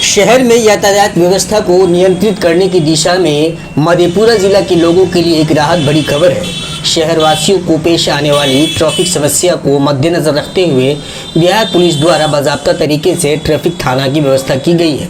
शहर में यातायात व्यवस्था को नियंत्रित करने की दिशा में मधेपुरा जिला के लोगों के लिए एक राहत भरी खबर है। शहर वासियों को पेश आने वाली ट्रैफिक समस्या को मद्देनजर रखते हुए बिहार पुलिस द्वारा बाज़ाब्ता तरीके से ट्रैफिक थाना की व्यवस्था की गई है,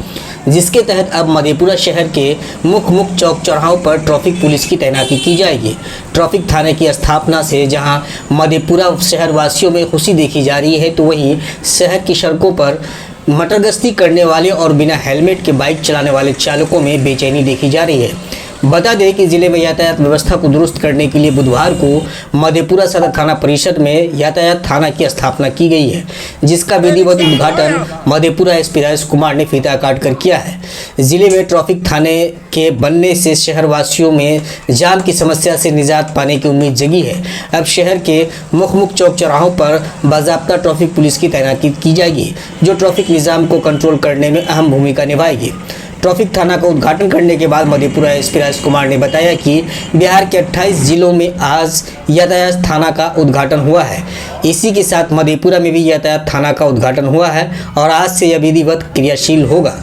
जिसके तहत अब मधेपुरा शहर के मुख्य चौक चौराहों पर ट्रैफिक पुलिस की तैनाती की जाएगी। ट्रैफिक थाने की स्थापना से जहां मधेपुरा शहर वासियों में खुशी देखी जा रही है, तो वहीं शहर की सड़कों पर मटरगश्ती करने वाले और बिना हेलमेट के बाइक चलाने वाले चालकों में बेचैनी देखी जा रही है। बता दें कि जिले में यातायात व्यवस्था को दुरुस्त करने के लिए बुधवार को मधेपुरा सदर थाना परिषद में यातायात थाना की स्थापना की गई है, जिसका विधिवत उद्घाटन मधेपुरा एसपी राजेश कुमार ने फीता काट कर किया है। जिले में ट्रैफिक थाने के बनने से शहरवासियों में जाम की समस्या से निजात पाने की उम्मीद जगी है। अब शहर के मुख्य चौक चौराहों पर बाज़ाब्ता ट्रैफिक पुलिस की तैनाती की जाएगी, जो ट्रैफिक निज़ाम को कंट्रोल करने में अहम भूमिका निभाएगी। ट्रैफिक थाना का उद्घाटन करने के बाद मधेपुरा एसपी राजेश कुमार ने बताया कि बिहार के 28 जिलों में आज यातायात थाना का उद्घाटन हुआ है। इसी के साथ मधेपुरा में भी यातायात थाना का उद्घाटन हुआ है और आज से यह विधिवत क्रियाशील होगा।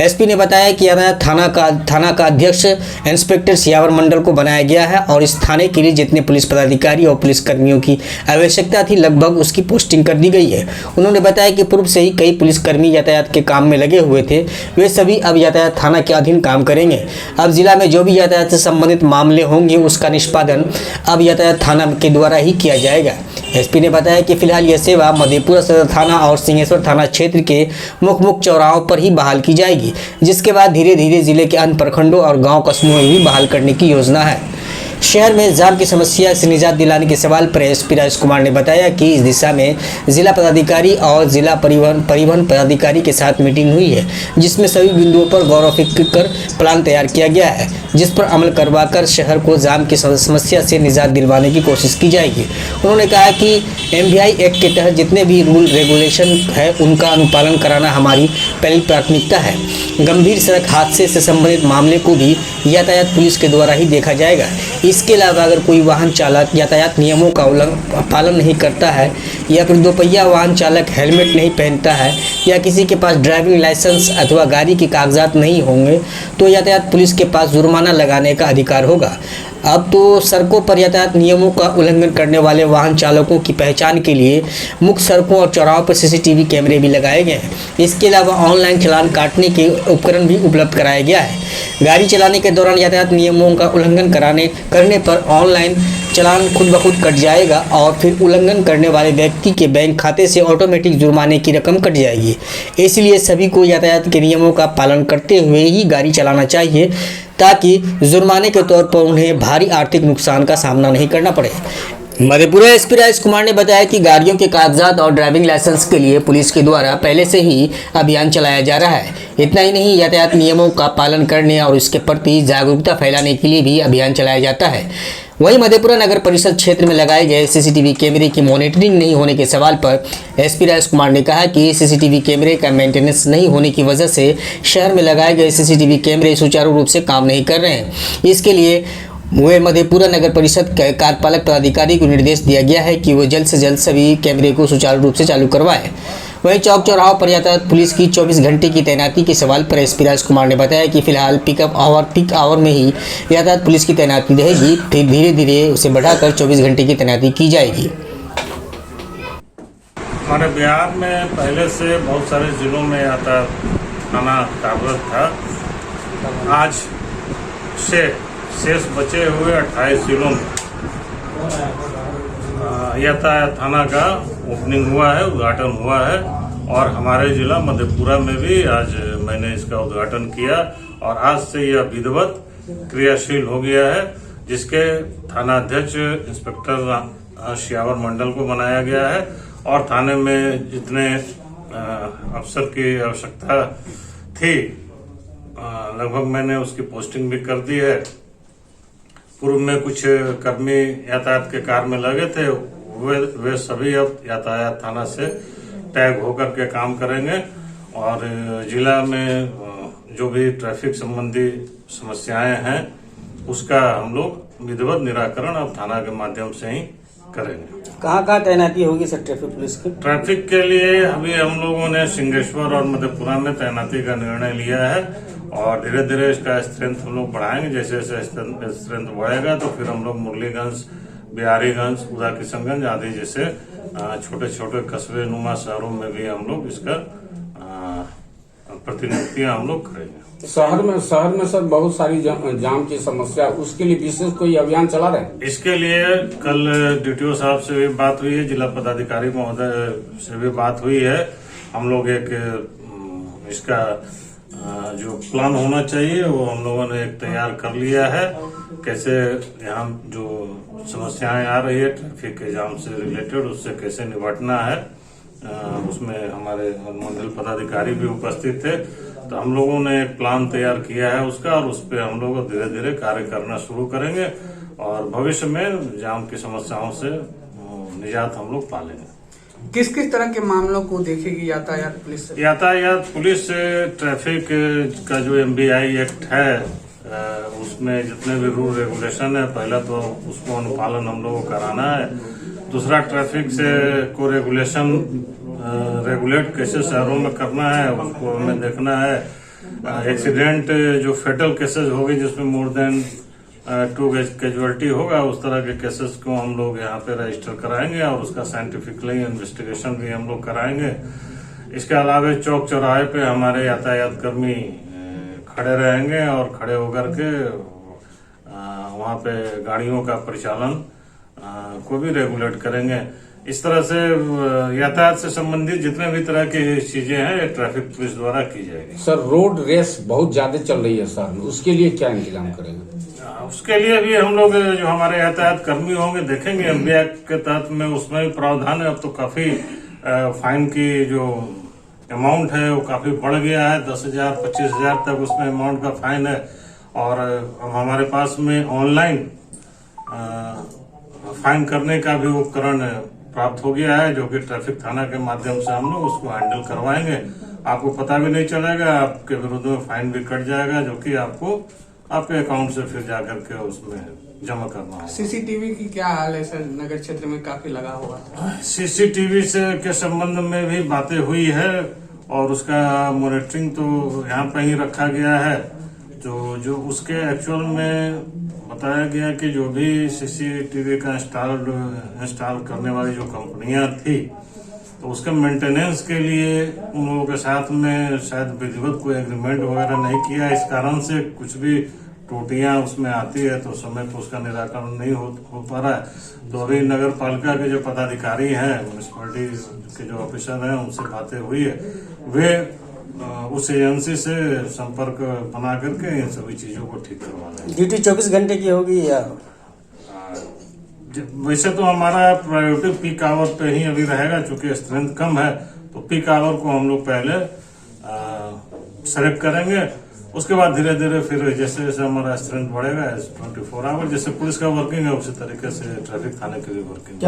एसपी ने बताया कि यातायात थाना का अध्यक्ष इंस्पेक्टर सियावर मंडल को बनाया गया है और इस थाने के लिए जितने पुलिस पदाधिकारी और पुलिसकर्मियों की आवश्यकता थी, लगभग उसकी पोस्टिंग कर दी गई है। उन्होंने बताया कि पूर्व से ही कई पुलिसकर्मी यातायात के काम में लगे हुए थे, वे सभी अब यातायात थाना के अधीन काम करेंगे। अब जिला में जो भी यातायात से संबंधित मामले होंगे, उसका निष्पादन अब यातायात थाना के द्वारा ही किया जाएगा। एसपी ने बताया कि फिलहाल यह सेवा मधेपुरा सदर थाना और सिंहेश्वर थाना क्षेत्र के मुख्य चौराहों पर ही बहाल की जाएगी, जिसके बाद धीरे धीरे जिले के अन्य प्रखंडों और गांव कस्बों में भी बहाल करने की योजना है। शहर में जाम की समस्या से निजात दिलाने के सवाल पर एसपी राजेश कुमार ने बताया कि इस दिशा में जिला पदाधिकारी और जिला परिवहन पदाधिकारी के साथ मीटिंग हुई है, जिसमें सभी बिंदुओं पर गौर फिक्र कर प्लान तैयार किया गया है, जिस पर अमल करवाकर शहर को जाम की समस्या से निजात दिलवाने की कोशिश की जाएगी। उन्होंने कहा कि MVI एक्ट के तहत जितने भी रूल रेगुलेशन है, उनका अनुपालन कराना हमारी पहली प्राथमिकता है। गंभीर सड़क हादसे से संबंधित मामले को भी यातायात पुलिस के द्वारा ही देखा जाएगा। इसके अलावा अगर कोई वाहन चालक यातायात नियमों का पालन नहीं करता है या फिर दोपहिया वाहन चालक हेलमेट नहीं पहनता है या किसी के पास ड्राइविंग लाइसेंस अथवा गाड़ी के कागजात नहीं होंगे, तो यातायात पुलिस के पास जुर्माना लगाने का अधिकार होगा। अब तो सड़कों पर यातायात नियमों का उल्लंघन करने वाले वाहन चालकों की पहचान के लिए मुख्य सड़कों और चौराहों पर CCTV कैमरे भी लगाए गए हैं। इसके अलावा ऑनलाइन चालान काटने के उपकरण भी उपलब्ध कराया गया है। गाड़ी चलाने के दौरान यातायात नियमों का उल्लंघन करने पर ऑनलाइन चालान खुद ब खुद कट जाएगा और फिर उल्लंघन करने वाले व्यक्ति के बैंक खाते से ऑटोमेटिक जुर्माने की रकम कट जाएगी। इसलिए सभी को यातायात के नियमों का पालन करते हुए ही गाड़ी चलाना चाहिए, ताकि जुर्माने के तौर पर उन्हें भारी आर्थिक नुकसान का सामना नहीं करना पड़े। मधेपुरा एसपी राजेश कुमार ने बताया कि गाड़ियों के कागजात और ड्राइविंग लाइसेंस के लिए पुलिस के द्वारा पहले से ही अभियान चलाया जा रहा है। इतना ही नहीं, यातायात नियमों का पालन करने और इसके प्रति जागरूकता फैलाने के लिए भी अभियान चलाया जाता है। वहीं मधेपुरा नगर परिषद क्षेत्र में लगाए गए CCTV कैमरे की मॉनिटरिंग नहीं होने के सवाल पर एसपी राजेश कुमार ने कहा कि CCTV कैमरे का मेंटेनेंस नहीं होने की वजह से शहर में लगाए गए CCTV कैमरे सुचारू रूप से काम नहीं कर रहे हैं। इसके लिए वे मधेपुरा नगर परिषद के कार्यपालक पदाधिकारी को निर्देश दिया गया है कि वो जल्द से जल्द सभी कैमरे को सुचारू रूप से चालू करवाएं। वहीं चौक चौराहों पर यातायात पुलिस की 24 घंटे की तैनाती के सवाल पर एसपी राजेश कुमार ने बताया कि फिलहाल पीक आवर में ही यातायात पुलिस की तैनाती रहेगी, फिर धीरे धीरे उसे बढ़ाकर 24 घंटे की तैनाती की जाएगी। हमारे बिहार में पहले से बहुत सारे जिलों में यातायात थाना कार्यरत था। आज से शेष बचे हुए 28 जिलों में यातायात थाना का ओपनिंग हुआ है, उद्घाटन हुआ है और हमारे जिला मधेपुरा में भी आज मैंने इसका उद्घाटन किया और आज से यह विधिवत क्रियाशील हो गया है, जिसके थाना अध्यक्ष इंस्पेक्टर सियावर मंडल को बनाया गया है और थाने में जितने अफसर की आवश्यकता थी लगभग मैंने उसकी पोस्टिंग भी कर दी है। पूर्व में कुछ कर्मी यातायात के कार्य में लगे थे, वे सभी अब यातायात थाना से टैग होकर के काम करेंगे और जिला में जो भी ट्रैफिक संबंधी समस्याएं हैं उसका हम लोग विधिवत निराकरण अब थाना के माध्यम से ही करेंगे। कहाँ कहाँ तैनाती होगी सर ट्रैफिक पुलिस की? ट्रैफिक के लिए अभी हम लोगों ने सिंहेश्वर और मधेपुरा में तैनाती का निर्णय लिया है और धीरे धीरे इसका स्ट्रेंथ हम लोग बढ़ाएंगे। जैसे जैसे स्ट्रेंथ बढ़ेगा तो फिर हम लोग मुरलीगंज, बिहारीगंज, उदा किशनगंज आदि जैसे छोटे छोटे कस्बे नुमा शहरों में भी हम लोग इसका प्रतिनियुक्तियां हम लोग करेंगे। शहर में सर बहुत सारी जाम की समस्या, उसके लिए विशेष कोई अभियान चला रहे हैं? इसके लिए कल डीटीओ साहब से भी बात हुई है, जिला पदाधिकारी महोदय से भी बात हुई है। हम लोग एक इसका जो प्लान होना चाहिए वो हम लोगों ने एक तैयार कर लिया है। कैसे यहाँ जो समस्याएं आ रही है ट्रैफिक के जाम से रिलेटेड, उससे कैसे निपटना है, उसमें हमारे मंडल पदाधिकारी भी उपस्थित थे। तो हम लोगों ने एक प्लान तैयार किया है उसका, और उस पर हम लोग धीरे धीरे कार्य करना शुरू करेंगे और भविष्य में जाम की समस्याओं से निजात हम लोग पालेंगे। किस किस तरह के मामलों को देखेगी यातायात पुलिस? यातायात पुलिस ट्रैफिक का जो MBI एक्ट है उसमें जितने भी रूल रेगुलेशन है, पहला तो उसको अनुपालन हम लोगों को कराना है। दूसरा, ट्रैफिक से को रेगुलेट कैसे शहरों में करना है उसको हमें देखना है। एक्सीडेंट जो फेटल केसेस होगी जिसमें मोर देन 2 कैजुअलिटी होगा, उस तरह के केसेस को हम लोग यहाँ पे रजिस्टर कराएंगे और उसका साइंटिफिकली इन्वेस्टिगेशन भी हम लोग कराएंगे। इसके अलावा चौक चौराहे पे हमारे यातायात कर्मी खड़े रहेंगे और खड़े होकर के वहाँ पे गाड़ियों का परिचालन को भी रेगुलेट करेंगे। इस तरह से यातायात से संबंधित जितने भी तरह की चीजें हैं ये ट्रैफिक पुलिस द्वारा की जाएगी। सर, रोड रेस बहुत ज्यादा चल रही है शहर में, उसके लिए क्या इंतजाम करेंगे? उसके लिए भी हम लोग जो हमारे यातायात कर्मी होंगे देखेंगे। MBI के तहत में उसमें भी प्रावधान है। अब तो काफी फाइन की जो अमाउंट है वो काफी बढ़ गया है, 10,000 25,000 तक उसमें अमाउंट का फाइन है। और हमारे पास में ऑनलाइन फाइन करने का भी उपकरण प्राप्त हो गया है, जो कि ट्रैफिक थाना के माध्यम से हम लोग उसको हैंडल करवाएंगे। आपको पता भी नहीं चलेगा, आपके विरुद्ध में फाइन भी कट जाएगा, जो कि आपको आपके अकाउंट से फिर जाकर के उसमें जमा करना होगा। CCTV की क्या हाल है सर? नगर क्षेत्र में काफी लगा हुआ था। CCTV से के संबंध में भी बातें हुई है और उसका मॉनिटरिंग तो यहाँ पे ही रखा गया है। तो जो उसके एक्चुअल में बताया गया कि जो भी CCTV का इंस्टॉल करने वाली जो कंपनियां थी, तो उसके मेंटेनेंस के लिए उन लोगों के साथ में शायद विधिवत कोई एग्रीमेंट वगैरह नहीं किया। इस कारण से कुछ भी त्रुटियां उसमें आती है तो समय पर उसका निराकरण नहीं हो पा रहा है। तो अभी नगर पालिका के जो पदाधिकारी हैं, म्यूनिसिपैलिटी के जो ऑफिसर हैं, उनसे बातें हुई है। वे उस एजेंसी से संपर्क बना करके इन सभी चीजों को ठीक करवा लेंगे। ड्यूटी 24 घंटे की होगी या? वैसे तो हमारा प्रायोरिटी पीक आवर पे ही अभी रहेगा, चूंकि स्ट्रेंथ कम है। तो पीक आवर को हम लोग पहले सेलेक्ट करेंगे, उसके बाद धीरे धीरे फिर जैसे जैसे हमारा स्ट्रेंथ बढ़ेगा 24 आवर जैसे पुलिस का वर्किंग है उसी तरीके से ट्रैफिक थाने की भी वर्किंग है।